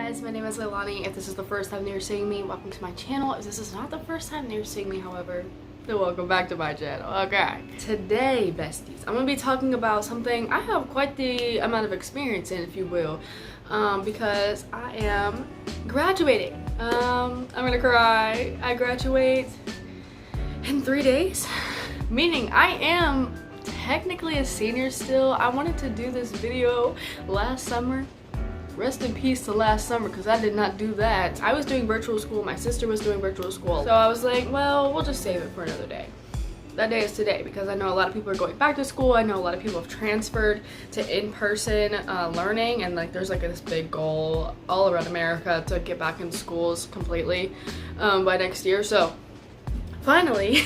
guys, my name is Leilani. If this is the first time that you're seeing me, welcome to my channel. If this is not the first time that you're seeing me, however, then welcome back to my channel. Okay, today, besties, I'm gonna be talking about something I have quite the amount of experience in, if you will, because I am graduating. I'm gonna cry. I graduate in 3 days, meaning I am technically a senior still. I wanted to do this video last summer. Rest in peace to last summer, because I did not do that. I was doing virtual school, my sister was doing virtual school. So I was like, well, we'll just save it for another day. That day is today, because I know a lot of people are going back to school. I know a lot of people have transferred to in-person learning, and like there's like this big goal all around America to get back in schools completely by next year. So finally,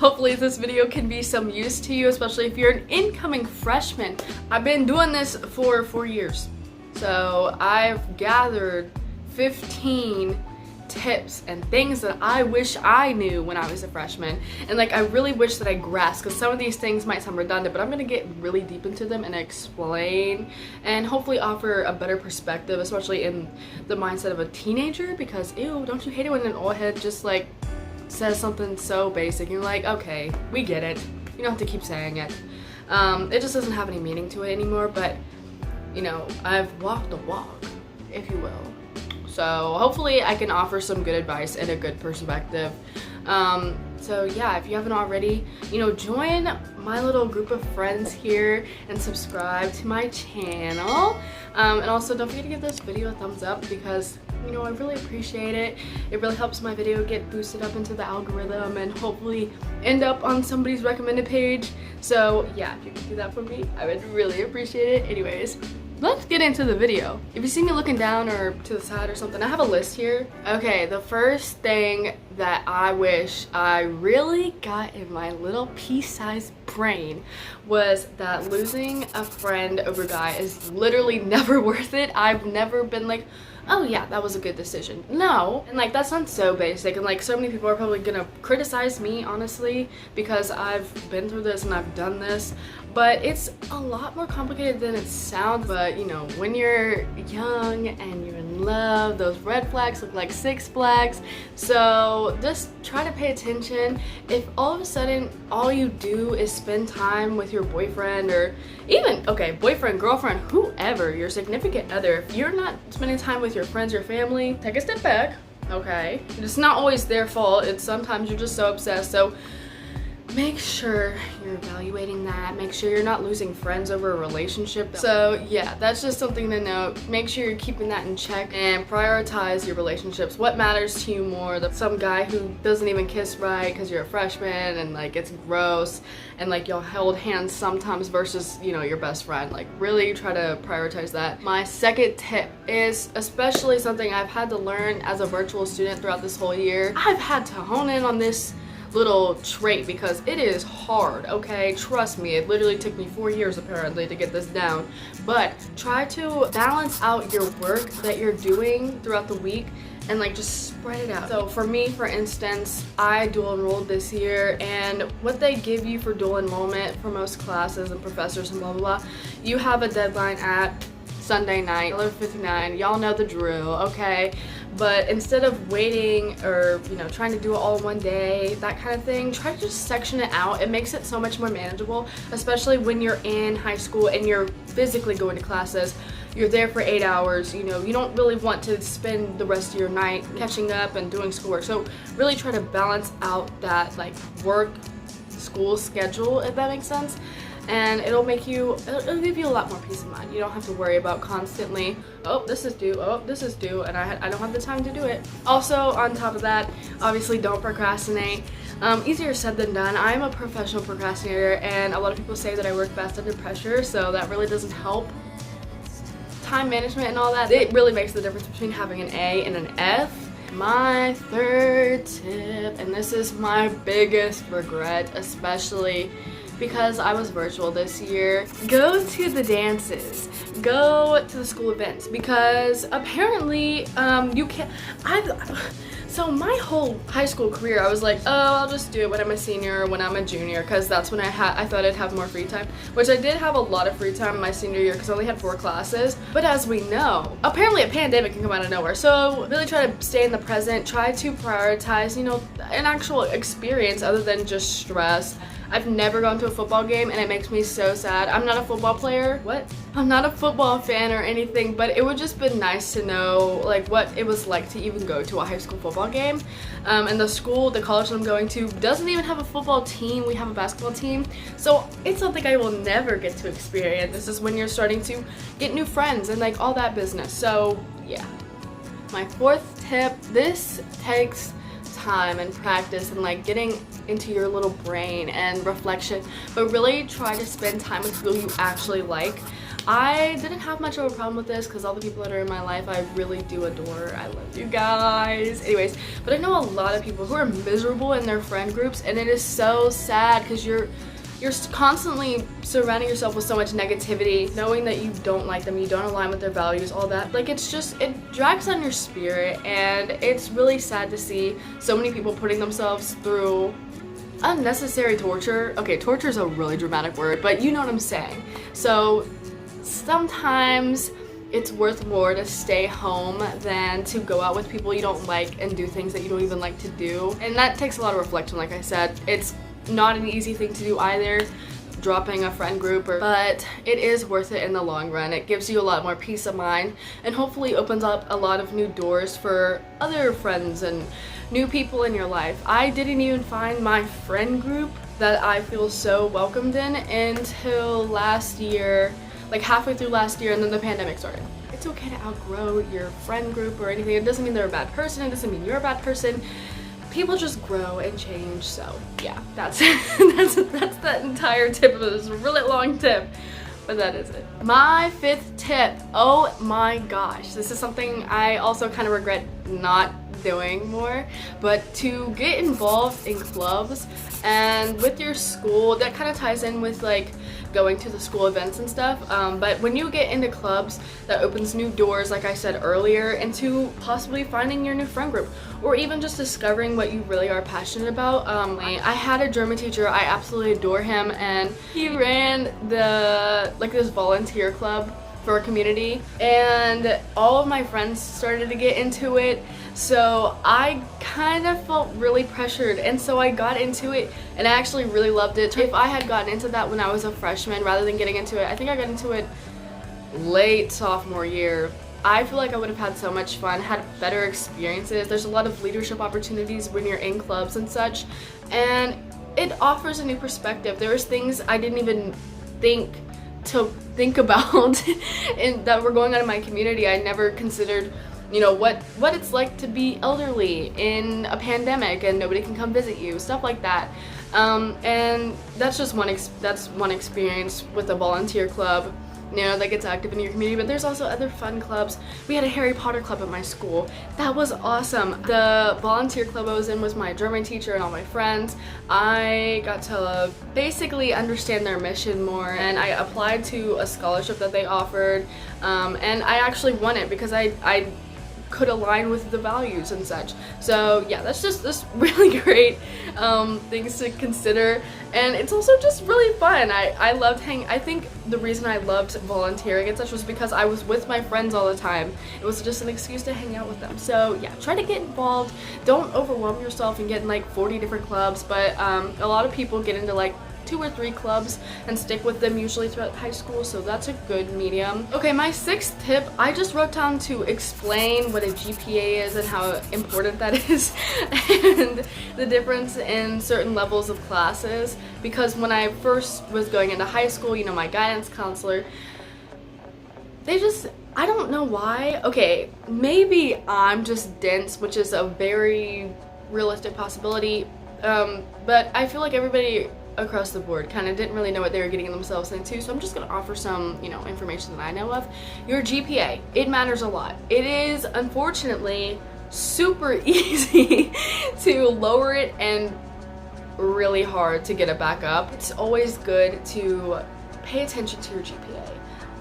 hopefully this video can be some use to you, especially if you're an incoming freshman. I've been doing this for 4 years. So I've gathered 15 tips and things that I wish I knew when I was a freshman. And like I really wish that I grasped, because some of these things might sound redundant, but I'm gonna get really deep into them and explain and hopefully offer a better perspective, especially in the mindset of a teenager, because ew, don't you hate it when an old head just like says something so basic? You're like, okay, we get it. You don't have to keep saying it. It just doesn't have any meaning to it anymore, but you know, I've walked the walk, if you will. So hopefully I can offer some good advice and a good perspective. So yeah, if you haven't already, you know, join my little group of friends here and subscribe to my channel. And also don't forget to give this video a thumbs up, because you know, I really appreciate it. It really helps my video get boosted up into the algorithm and hopefully end up on somebody's recommended page. So yeah, if you could do that for me, I would really appreciate it. Anyways, let's get into the video. If you see me looking down or to the side or something, I have a list here. Okay, the first thing that I wish I really got in my little pea-sized brain was that losing a friend over guy is literally never worth it. I've never been like, oh yeah, that was a good decision. No, and like that sounds so basic, and like so many people are probably gonna criticize me, honestly, because I've been through this and I've done this, but it's a lot more complicated than it sounds. But you know, when you're young and you're in love, those red flags look like 6 flags. So just try to pay attention. If all of a sudden all you do is spend time with your boyfriend, or even, okay, boyfriend, girlfriend, whoever, your significant other, if you're not spending time with your friends, your family, take a step back, okay? It's not always their fault. It's sometimes you're just so obsessed. So make sure you're evaluating that. Make sure you're not losing friends over a relationship. So yeah, that's just something to note. Make sure you're keeping that in check and prioritize your relationships. What matters to you more? Some guy who doesn't even kiss right because you're a freshman and like it's gross, and like y'all held hands sometimes, versus, you know, your best friend. Like really try to prioritize that. My second tip is especially something I've had to learn as a virtual student throughout this whole year. I've had to hone in on this little trait because it is hard, okay? Trust me, it literally took me 4 years apparently to get this down. But try to balance out your work that you're doing throughout the week and like just spread it out. So for me, for instance, I dual enrolled this year, and what they give you for dual enrollment for most classes and professors and blah blah blah, you have a deadline at Sunday night, 11:59. Y'all know the drill, okay? But instead of waiting or, you know, trying to do it all in one day, that kind of thing, try to just section it out. It makes it so much more manageable, especially when you're in high school and you're physically going to classes. You're there for 8 hours, you know, you don't really want to spend the rest of your night catching up and doing schoolwork. So really try to balance out that like work school schedule, if that makes sense. And it'll give you a lot more peace of mind. You don't have to worry about constantly, oh, this is due, oh, this is due, and I don't have the time to do it. Also, on top of that, obviously don't procrastinate. Easier said than done. I'm a professional procrastinator, and a lot of people say that I work best under pressure, so that really doesn't help. Time management and all that, it really makes the difference between having an A and an F. My third tip, and this is my biggest regret, especially because I was virtual this year, go to the dances, go to the school events, because apparently you can't, So my whole high school career, I was like, oh, I'll just do it when I'm a senior or when I'm a junior, because that's when I thought I'd have more free time, which I did have a lot of free time my senior year because I only had 4 classes. But as we know, apparently a pandemic can come out of nowhere. So really try to stay in the present, try to prioritize, you know, an actual experience other than just stress. I've never gone to a football game and it makes me so sad. I'm not a football player. What? I'm not a football fan or anything, but it would just been nice to know like what it was like to even go to a high school football game. And the college that I'm going to doesn't even have a football team. We have a basketball team. So it's something I will never get to experience. This is when you're starting to get new friends and like all that business. So yeah. My 4th tip, this takes time and practice and like getting into your little brain and reflection, but really try to spend time with people you actually like. I didn't have much of a problem with this because all the people that are in my life I really do adore. I love you guys. Anyways, but I know a lot of people who are miserable in their friend groups, and it is so sad because you're constantly surrounding yourself with so much negativity, knowing that you don't like them, you don't align with their values, all that. Like it drags on your spirit, and it's really sad to see so many people putting themselves through unnecessary torture. Okay, torture is a really dramatic word, but you know what I'm saying. So sometimes it's worth more to stay home than to go out with people you don't like and do things that you don't even like to do. And that takes a lot of reflection, like I said. It's not an easy thing to do either, dropping a friend group, but it is worth it in the long run. It gives you a lot more peace of mind and hopefully opens up a lot of new doors for other friends and new people in your life. I didn't even find my friend group that I feel so welcomed in until last year, like halfway through last year, and then the pandemic started. It's okay to outgrow your friend group or anything. It doesn't mean they're a bad person, it doesn't mean you're a bad person. People just grow and change. So yeah, that's that's that entire tip. It was a really long tip, but that is it. My 5th tip, oh my gosh, this is something I also kind of regret not doing more, but to get involved in clubs and with your school. That kind of ties in with like going to the school events and stuff, but when you get into clubs, that opens new doors, like I said earlier, into possibly finding your new friend group, or even just discovering what you really are passionate about. I had a German teacher, I absolutely adore him, and he ran this volunteer club for a community, and all of my friends started to get into it. So I kind of felt really pressured, and so I got into it, and I actually really loved it. If I had gotten into that when I was a freshman rather than getting into it, I think I got into it late sophomore year, I feel like I would have had so much fun, had better experiences. There's a lot of leadership opportunities when you're in clubs and such, and it offers a new perspective. There's things I didn't even think about and that were going on in my community. I never considered, you know, what it's like to be elderly in a pandemic and nobody can come visit you, stuff like that. And that's just one experience with a volunteer club, you know, that gets active in your community. But there's also other fun clubs. We had a Harry Potter club at my school. That was awesome. The volunteer club I was in was my German teacher and all my friends. I got to basically understand their mission more, and I applied to a scholarship that they offered, and I actually won it because I could align with the values and such. So yeah, that's just this really great things to consider, and it's also just really fun. I loved I think the reason I loved volunteering and such was because I was with my friends all the time. It was just an excuse to hang out with them. So yeah, try to get involved. Don't overwhelm yourself and get in like 40 different clubs, but a lot of people get into like 2 or 3 clubs and stick with them usually throughout high school, so that's a good medium. Okay, my 6th tip, I just wrote down to explain what a GPA is and how important that is and the difference in certain levels of classes, because when I first was going into high school, you know, my guidance counselor, I don't know why. Okay, maybe I'm just dense, which is a very realistic possibility, but I feel like everybody across the board kind of didn't really know what they were getting themselves into, so I'm just gonna offer some, you know, information that I know of. Your GPA, it matters a lot. It is unfortunately super easy to lower it and really hard to get it back up. It's always good to pay attention to your GPA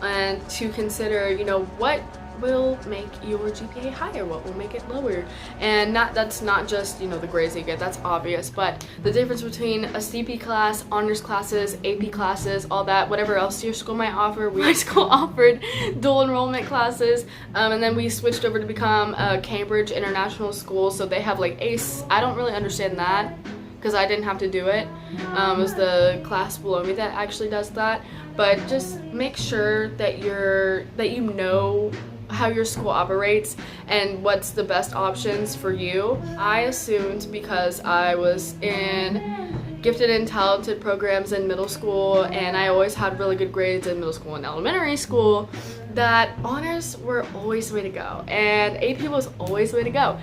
and to consider, you know, what will make your GPA higher, what will make it lower. And that's not just, you know, the grades you get, that's obvious, but the difference between a CP class, honors classes, AP classes, all that, whatever else your school might offer. My school offered dual enrollment classes, and then we switched over to become a Cambridge International School, so they have like ACE. I don't really understand that because I didn't have to do it. It was the class below me that actually does that. But just make sure that you know how your school operates and what's the best options for you. I assumed, because I was in gifted and talented programs in middle school and I always had really good grades in middle school and elementary school, that honors were always the way to go and AP was always the way to go.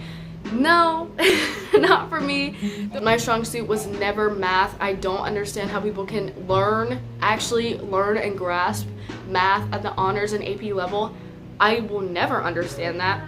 No, not for me. My strong suit was never math. I don't understand how people can actually learn and grasp math at the honors and AP level. I will never understand that.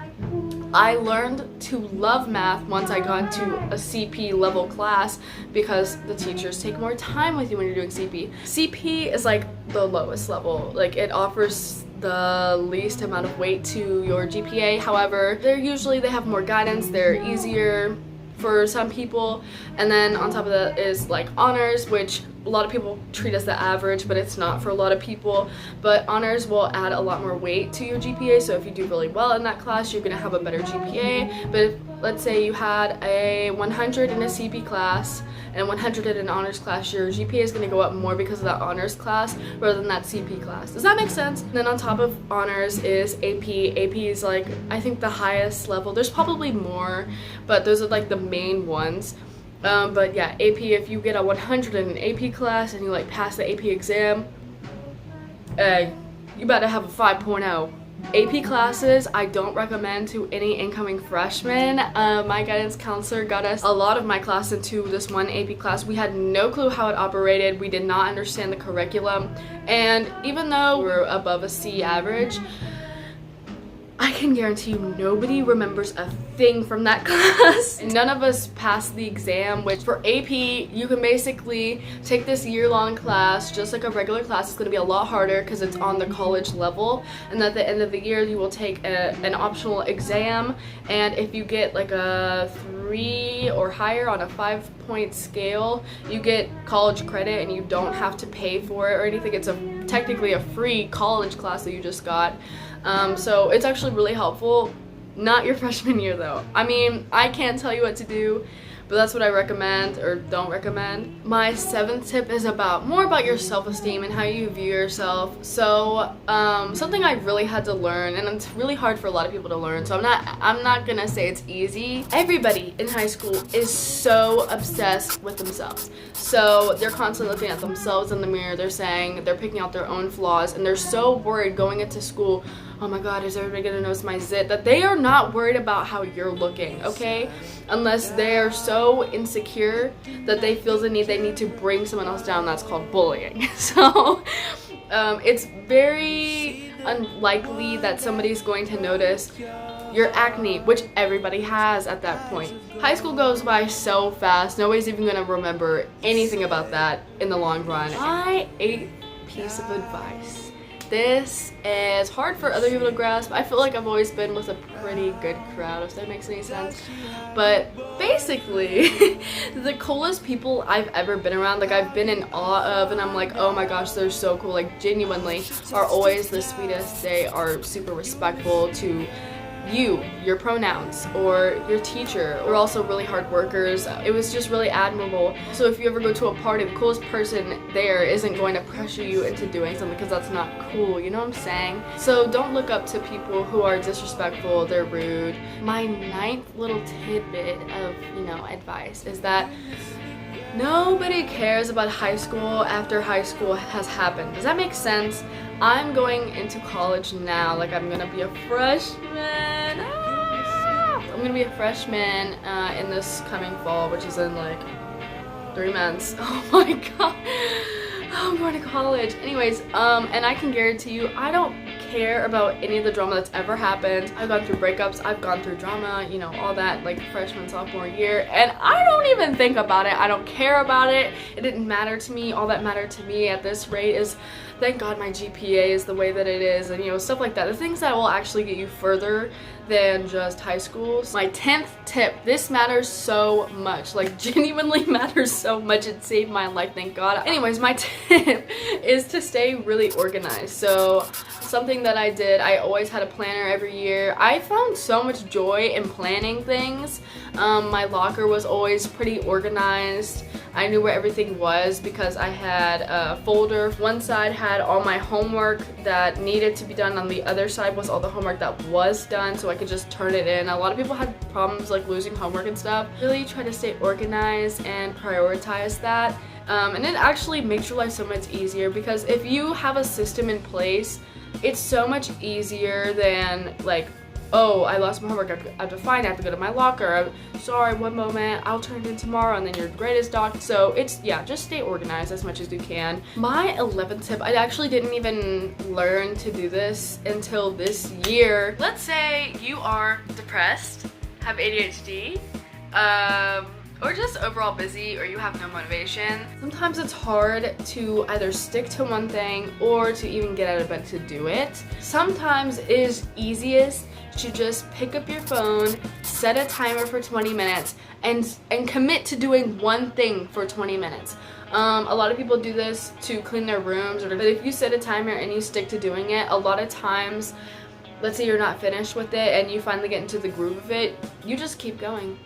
I learned to love math once I got to a CP level class because the teachers take more time with you when you're doing CP. CP is like the lowest level. Like, it offers the least amount of weight to your GPA. However, they have more guidance, they're easier for some people, and then on top of that is like honors, which a lot of people treat as the average, but it's not for a lot of people. But honors will add a lot more weight to your GPA, so if you do really well in that class, you're gonna have a better GPA. But if, let's say you had a 100 in a CP class and 100 in an honors class, your GPA is gonna go up more because of that honors class rather than that CP class. Does that make sense? And then on top of honors is AP. AP is like, I think, the highest level. There's probably more, but those are like the main ones. But yeah, AP, if you get a 100 in an AP class and you like pass the AP exam, you better have a 5.0. AP classes I don't recommend to any incoming freshmen. My guidance counselor got us a lot of my class into this one AP class. We had no clue how it operated. We did not understand the curriculum, and even though we're above a C average, I can guarantee you nobody remembers a thing from that class. And none of us passed the exam, which for AP, you can basically take this year-long class just like a regular class. It's gonna be a lot harder because it's on the college level. And at the end of the year, you will take an optional exam. And if you get like a 3 or higher on a 5-point scale, you get college credit and you don't have to pay for it or anything. It's technically a free college class that you just got. So it's actually really helpful. Not your freshman year though. I mean, I can't tell you what to do, but that's what I recommend or don't recommend. My 7th tip is more about your self-esteem and how you view yourself. So something I really had to learn, and it's really hard for a lot of people to learn, so I'm not gonna say it's easy. Everybody in high school is so obsessed with themselves. So they're constantly looking at themselves in the mirror, they're picking out their own flaws, and they're so worried going into school, oh my god, is everybody gonna notice my zit, that they are not worried about how you're looking, okay? Unless they're so insecure that they feel they need to bring someone else down. That's called bullying. So it's very unlikely that somebody's going to notice your acne, which everybody has at that point. High school goes by so fast, nobody's even gonna remember anything about that in the long run. My 8th piece of advice. This is hard for other people to grasp. I feel like I've always been with a pretty good crowd, if that makes any sense. But basically, the coolest people I've ever been around, like I've been in awe of, and I'm like, oh my gosh, they're so cool, like genuinely, are always the sweetest. They are super respectful to you, your pronouns, or your teacher, or also really hard workers. It was just really admirable. So if you ever go to a party, the coolest person there isn't going to pressure you into doing something because that's not cool, you know what I'm saying? So don't look up to people who are disrespectful, they're rude. My 9th little tidbit of, advice is that nobody cares about high school after high school has happened. Does that make sense? I'm going into college now, like I'm gonna be a freshman. I'm gonna be a freshman in this coming fall, which is in like 3 months. Oh my god. I'm going to college. Anyways, and I can guarantee you, I don't care about any of the drama that's ever happened. I've gone through breakups, I've gone through drama, you know, all that, like freshman, sophomore year, and I don't even think about it. I don't care about it. It didn't matter to me. All that mattered to me at this rate is, thank God my GPA is the way that it is, and you know, stuff like that. The things that will actually get you further than just high school. My 10th tip, this matters so much, like genuinely matters so much. It saved my life, thank God. Anyways, my tip is to stay really organized. So something that I did, I always had a planner every year. I found so much joy in planning things. My locker was always pretty organized. I knew where everything was because I had a folder. One side had all my homework that needed to be done. On the other side was all the homework that was done, so I could just turn it in. A lot of people had problems like losing homework and stuff. Really try to stay organized and prioritize that. And it actually makes your life so much easier, because if you have a system in place, it's so much easier than like, oh, I lost my homework, I have to find it, I have to go to my locker, I'm sorry, one moment, I'll turn it in tomorrow, and then your grade is docked. So it's, yeah, just stay organized as much as you can. My 11th tip, I actually didn't even learn to do this until this year. Let's say you are depressed, have ADHD, or just overall busy, or you have no motivation. Sometimes it's hard to either stick to one thing or to even get out of bed to do it. Sometimes it is easiest to just pick up your phone, set a timer for 20 minutes, and commit to doing one thing for 20 minutes. A lot of people do this to clean their rooms, but if you set a timer and you stick to doing it, a lot of times, let's say you're not finished with it and you finally get into the groove of it, you just keep going.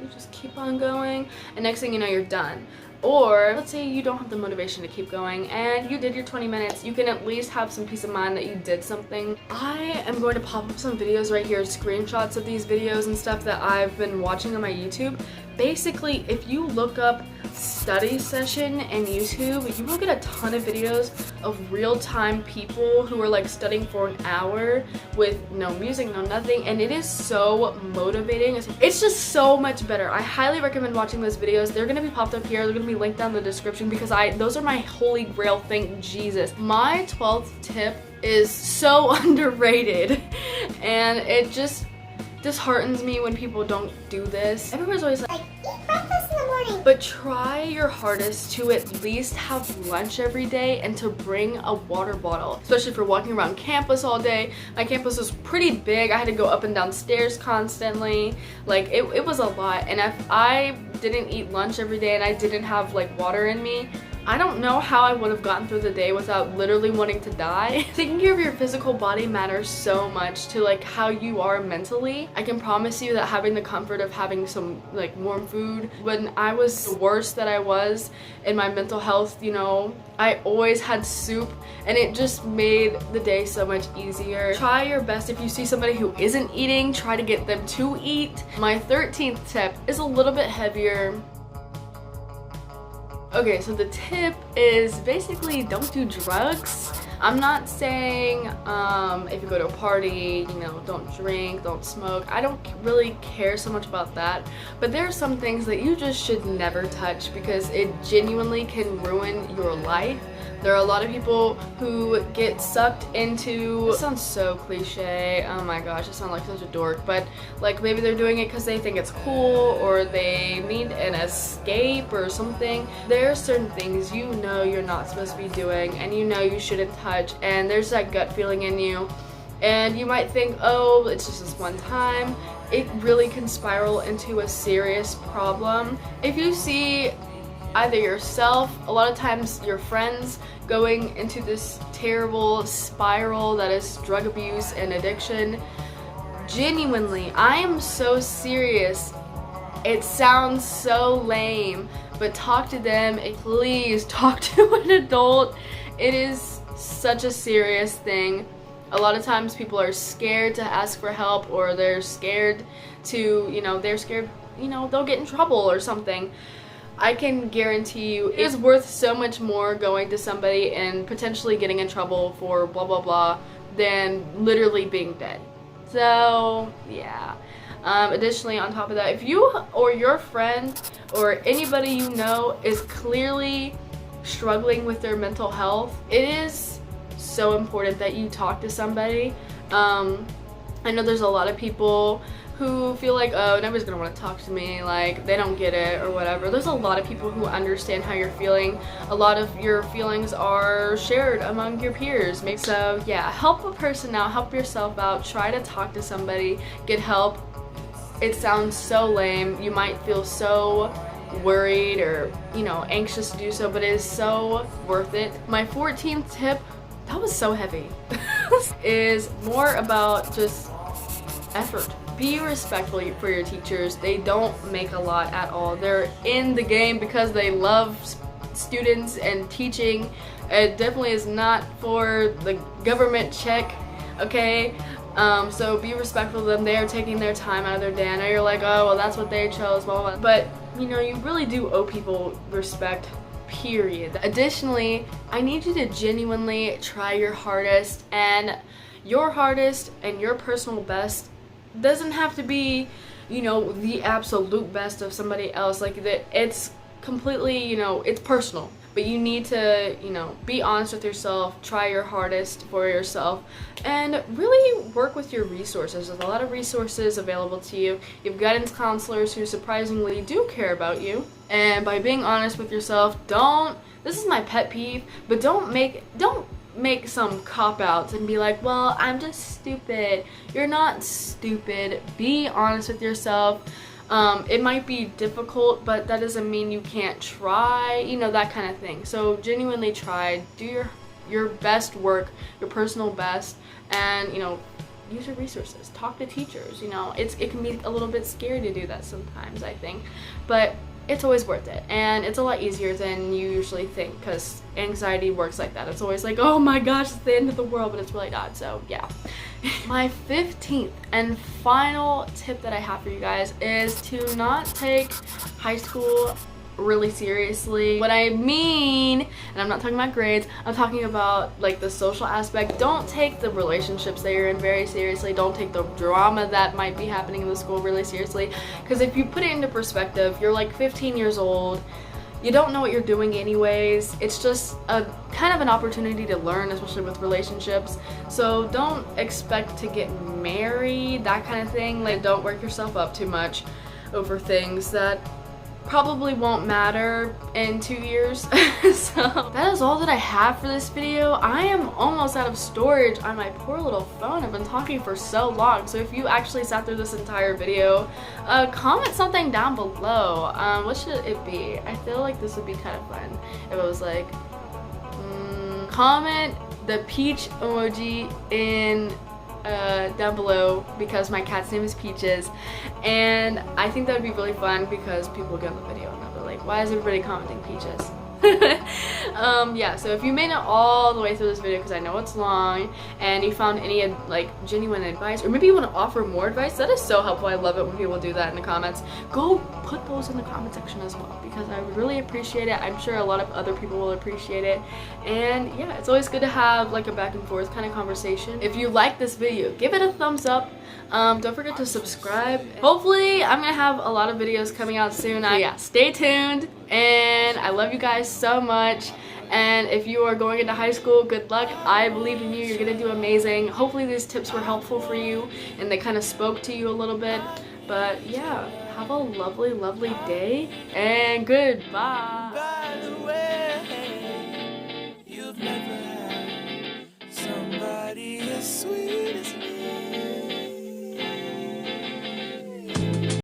You just keep on going, and next thing you know, you're done. Or let's say you don't have the motivation to keep going and you did your 20 minutes, you can at least have some peace of mind that you did something. I am going to pop up some videos right here, screenshots of these videos and stuff that I've been watching on my YouTube. Basically, if you look up study session in YouTube, you will get a ton of videos of real-time people who are like studying for an hour with no music, no nothing, and it is so motivating. It's just so much better. I highly recommend watching those videos. They're gonna be popped up here, they're gonna be linked down in the description, because those are my holy grail, thank Jesus. My 12th tip is so underrated, and it just disheartens me when people don't do this. Everyone's always like, eat breakfast in the morning. But try your hardest to at least have lunch every day and to bring a water bottle, especially for walking around campus all day. My campus was pretty big. I had to go up and down stairs constantly. Like it was a lot, and if I didn't eat lunch every day and I didn't have like water in me, I don't know how I would have gotten through the day without literally wanting to die. Taking care of your physical body matters so much to like how you are mentally. I can promise you that having the comfort of having some like warm food, when I was the worst that I was in my mental health, you know, I always had soup, and it just made the day so much easier. Try your best. If you see somebody who isn't eating, try to get them to eat. My 13th tip is a little bit heavier. Okay, so the tip is basically don't do drugs. I'm not saying if you go to a party, you know, don't drink, don't smoke. I don't really care so much about that. But there are some things that you just should never touch, because it genuinely can ruin your life. There are a lot of people who get sucked into, it sounds so cliche, oh my gosh, I sound like such a dork, but like maybe they're doing it because they think it's cool, or they need an escape or something. There are certain things you know you're not supposed to be doing, and you know you shouldn't touch, and there's that gut feeling in you, and you might think, oh, it's just this one time. It really can spiral into a serious problem. If you see either yourself, a lot of times your friends, going into this terrible spiral that is drug abuse and addiction, genuinely, I am so serious. It sounds so lame, but talk to them, and please talk to an adult. It is such a serious thing. A lot of times people are scared to ask for help, or they're scared to, you know, they'll get in trouble or something. I can guarantee you it is worth so much more going to somebody and potentially getting in trouble for blah blah blah than literally being dead. So yeah. Additionally, on top of that, if you or your friend or anybody you know is clearly struggling with their mental health, it is so important that you talk to somebody. I know there's a lot of people who feel like, oh, nobody's gonna want to talk to me, like they don't get it or whatever. There's a lot of people who understand how you're feeling. A lot of your feelings are shared among your peers. So yeah, help a person out, help yourself out, try to talk to somebody, get help. It sounds so lame, you might feel so worried or, you know, anxious to do so, but it is so worth it. My 14th tip, that was so heavy, is more about just effort. Be respectful for your teachers. They don't make a lot at all. They're in the game because they love students and teaching. It definitely is not for the government check, okay? So be respectful of them. They are taking their time out of their day. I know you're like, oh, well, that's what they chose, blah, blah, blah. But, you know, you really do owe people respect, period. Additionally, I need you to genuinely try your hardest, and your hardest and your personal best doesn't have to be, you know, the absolute best of somebody else. Like, it's completely, you know, it's personal. But you need to, you know, be honest with yourself, try your hardest for yourself, and really work with your resources. There's a lot of resources available to you. You have guidance counselors who surprisingly do care about you. And by being honest with yourself, this is my pet peeve, but don't make some cop-outs and be like, well, I'm just stupid. You're not stupid. Be honest with yourself. It might be difficult, but that doesn't mean you can't try, you know, that kind of thing. So genuinely try, do your best work, your personal best, and, you know, use your resources. Talk to teachers, you know. It can be a little bit scary to do that sometimes, I think, but it's always worth it, and it's a lot easier than you usually think, because anxiety works like that. It's always like, oh my gosh, it's the end of the world, but it's really not. So yeah. My 15th and final tip that I have for you guys is to not take high school really seriously. What I mean, and I'm not talking about grades, I'm talking about like the social aspect. Don't take the relationships that you're in very seriously. Don't take the drama that might be happening in the school really seriously, because if you put it into perspective, you're like 15 years old, you don't know what you're doing anyways. It's just a kind of an opportunity to learn, especially with relationships. So don't expect to get married, that kind of thing. Like, don't work yourself up too much over things that probably won't matter in 2 years. So that is all that I have for this video. I am almost out of storage on my poor little phone. I've been talking for so long, so if you actually sat through this entire video, comment something down below. What should it be? I feel like this would be kind of fun if it was like, comment the peach emoji in down below, because my cat's name is Peaches, and I think that would be really fun because people get on the video and they'll be like, why is everybody commenting Peaches? Yeah, so if you made it all the way through this video, because I know it's long, and you found any like genuine advice, or maybe you want to offer more advice, that is so helpful. I love it when people do that in the comments. Go put those in the comment section as well, because I would really appreciate it. I'm sure a lot of other people will appreciate it, and yeah, it's always good to have like a back and forth kind of conversation. If you like this video, give it a thumbs up. Don't forget to subscribe. Hopefully I'm gonna have a lot of videos coming out soon. Yeah, stay tuned, and I love you guys so much. And if you are going into high school, good luck. I believe in you. You're gonna do amazing. Hopefully these tips were helpful for you and they kind of spoke to you a little bit. But yeah, have a lovely, lovely day, and goodbye.